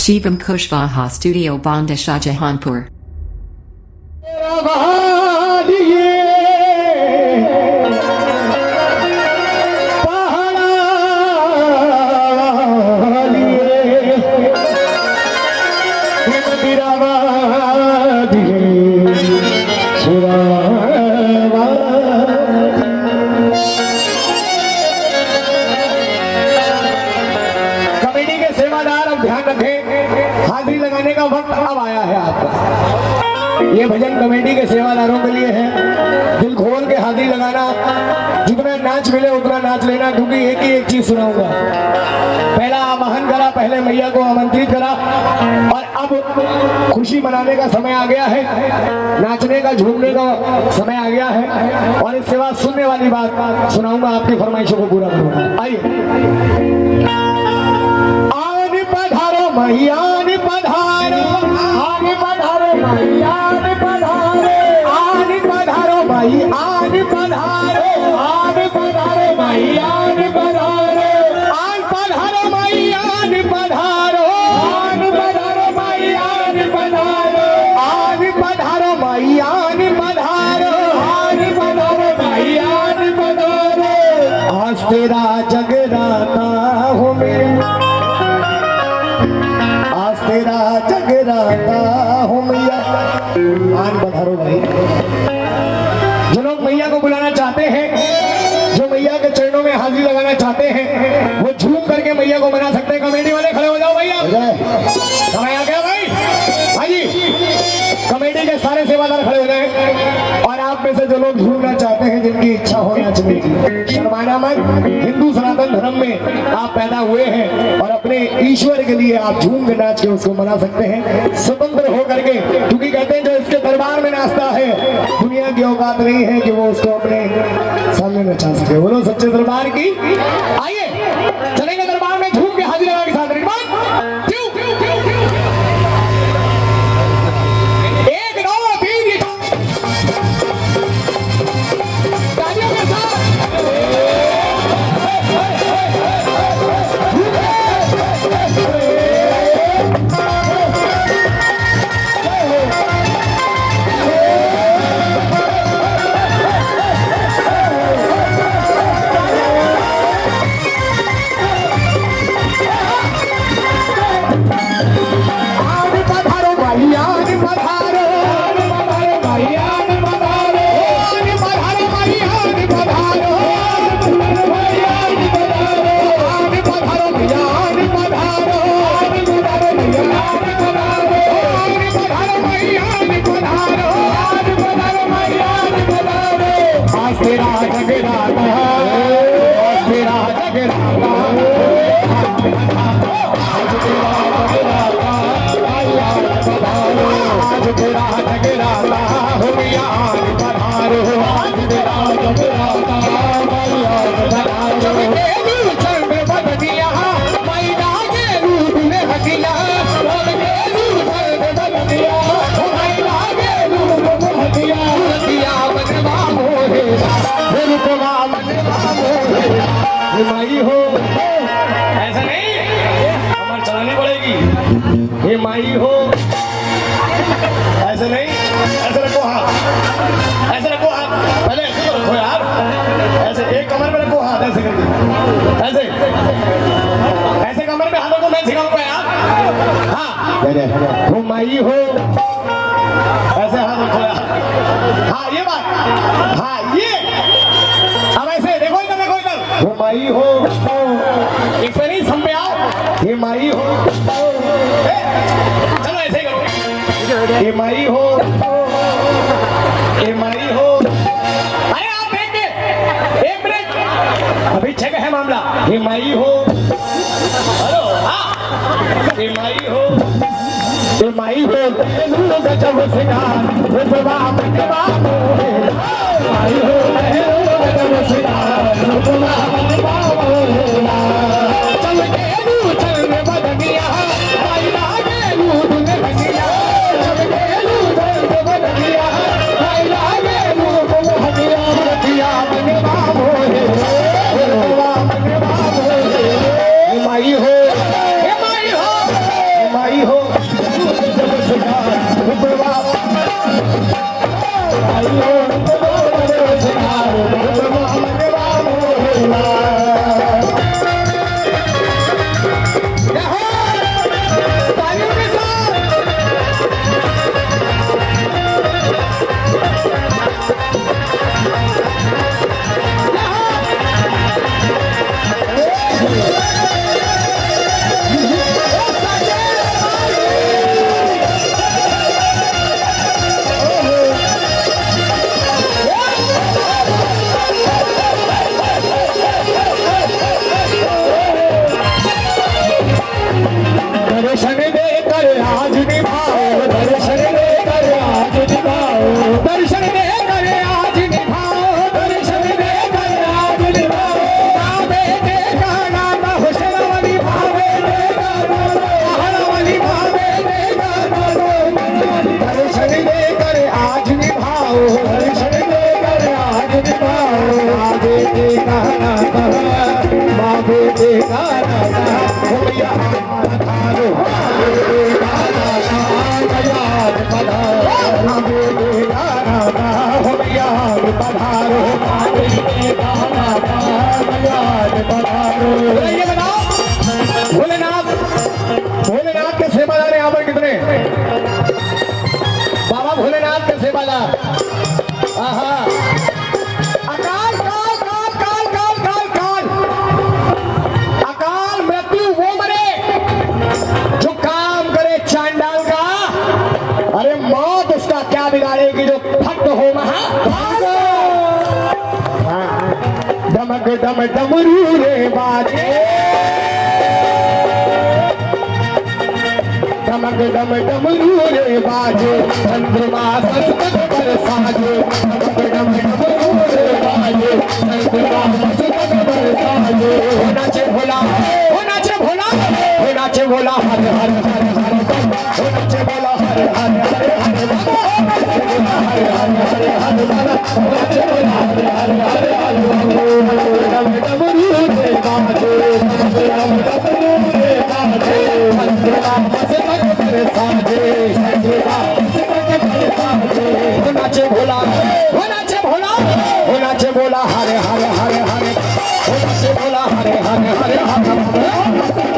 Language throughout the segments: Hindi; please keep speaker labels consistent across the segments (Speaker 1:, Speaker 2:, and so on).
Speaker 1: Shivam Kushwaha Studio Banda Shahjahanpur.
Speaker 2: ये भजन कमेटी के सेवादारों के लिए है। दिल खोल के हाजिरी लगाना, जितना नाच मिले उतना नाच लेना, क्योंकि एक ही एक चीज सुनाऊंगा। पहला आवाहन करा, पहले मैया को आमंत्रित करा, और अब खुशी मनाने का समय आ गया है, नाचने का झूमने का समय आ गया है। और इसके बाद सुनने वाली बात सुनाऊंगा, आपकी फरमाइशों को पूरा करूंगा। आइए। आने पधारो मैया, आने पधारो, आने पधारो मैया, आने पधारो, आने पधारो भाई, आने पधारो, आने पधारो मैया, आने पधारो, आने पधारो मैया, आने पधारो, आने पधारो मैया, आने पधारो, आने पधारो मैया, आने पधारो, आने पधारो मैया, आने पधारो। आज तेरा जगराता हूँ मैं, आज तेरा जगराता हूँ मैया। आन पधारो भाई। जो लोग मैया को बुलाना चाहते हैं, जो मैया के चरणों में हाजिरी लगाना चाहते हैं, वो झूम करके मैया को मना सकते हैं। कमेटी वाले खड़े हो जाओ भैया, समय आ गया भाई। हाँ जी, कमेटी के सारे सेवादार खड़े हो जाए। और आप में से जो लोग झूमना चाहते हैं, जिनकी इच्छा हो नाचने की, शर्माना मत। हिंदू सनातन धर्म में आप पैदा हुए हैं और अपने ईश्वर के लिए आप झूम के नाच के उसको मना सकते हैं, स्वतंत्र होकर के। क्योंकि कहते हैं जो इसके दरबार में नाचता है, दुनिया की औकात नहीं है कि वो उसको अपने सामने नचा सके। बोलो सच्चे दरबार की। आइए चलेंगे दरबार में झूम के हाजिर लगा के साथ। माई हो ऐसा नहीं, कमर चलानी पड़ेगी। ये माई हो ऐसे नहीं, ऐसे रखो हाथ, ऐसे रखो हाथ, पहले ऐसे तो रखो यार, ऐसे एक कमर में रखो हाथ, ऐसे करके, ऐसे ऐसे कमर में हाथों को मैं सिखाऊंगा यार। हाँ, वो माई हो ऐसे हाथ रखो यार। हाँ ये बात, हाँ ये, अब ऐसे देखो इधर, देखो इधर। वो माई हो, इसमें नहीं संभे आओ। ये माई हो, चलो ऐसे करो। ये माई हो, ये माई हो। अरे आप देख के एक मिनट, अभी चेक है मामला। ये माई हो, हेलो, हाँ, ये माई हो, ये माई हो। जब सिंगार माई हो, जब सिंगार चल के लू चल बदनिया, आई लागे लू दुने बनिया, चल के लू चल बदनिया, आई लागे लू दुने बनिया, बनिया बने बाबो रे, बने बाबो रे। माई हो, माई हो, माई रुतबा आइयो रुतबा बेरोजगार रुतबा मनवा मोहला तालियों के साथ दर्शन देकर आज निभाओ दर्शन देकर आज निभाओ दर्शन देकर आज निभाओ दर्शन देकर आज निभाओ भावे देगा नाना हुसैन वाली भावे देगा नाना वाली भावे देगा दर्शन देकर आज निभाओ दर्शन देकर आज निभाओ भावे देगा नाना भावे देगा नाना भैया पधारो भोलेनाथ भोलेनाथ के सेवादार यहाँ पर कितने बाबा भोलेनाथ के सेवादार आहा अकाल काल काल काल काल काल काल अकाल मृत्यु वो मरे जो काम करे चांडाल का अरे मौत उसका क्या बिगाड़ेगी जो भक्त हो महा डमक डम डमरू रे बाजे डमक डम डमरू रे बाजे चंद्रमा संकट पर साजे डमक डम डमरू रे बाजे चंद्रमा संकट पर साजे हो नाचे भोला हो नाचे भोला हो नाचे भोला हर हर हर हर हो नाचे भोला हर हर हर हर नाचे भोला नाचे भोला नाचे भोला हरे हरे हरे हरे नाचे भोला हरे हरे हरे हरे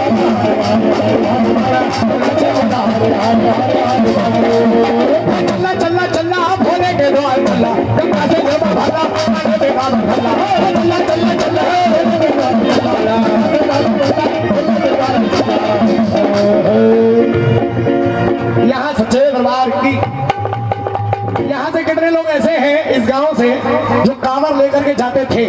Speaker 2: चल्ला चल्ला चल्ला भोले के द्वार चल्ला गंगा से गंगा भाला आने बेगा भला चल्ला चल्ला चल्ला यहाँ सच्चे दरबार की यहाँ से कितने लोग ऐसे हैं इस गांव से जो कांवर लेकर के जाते थे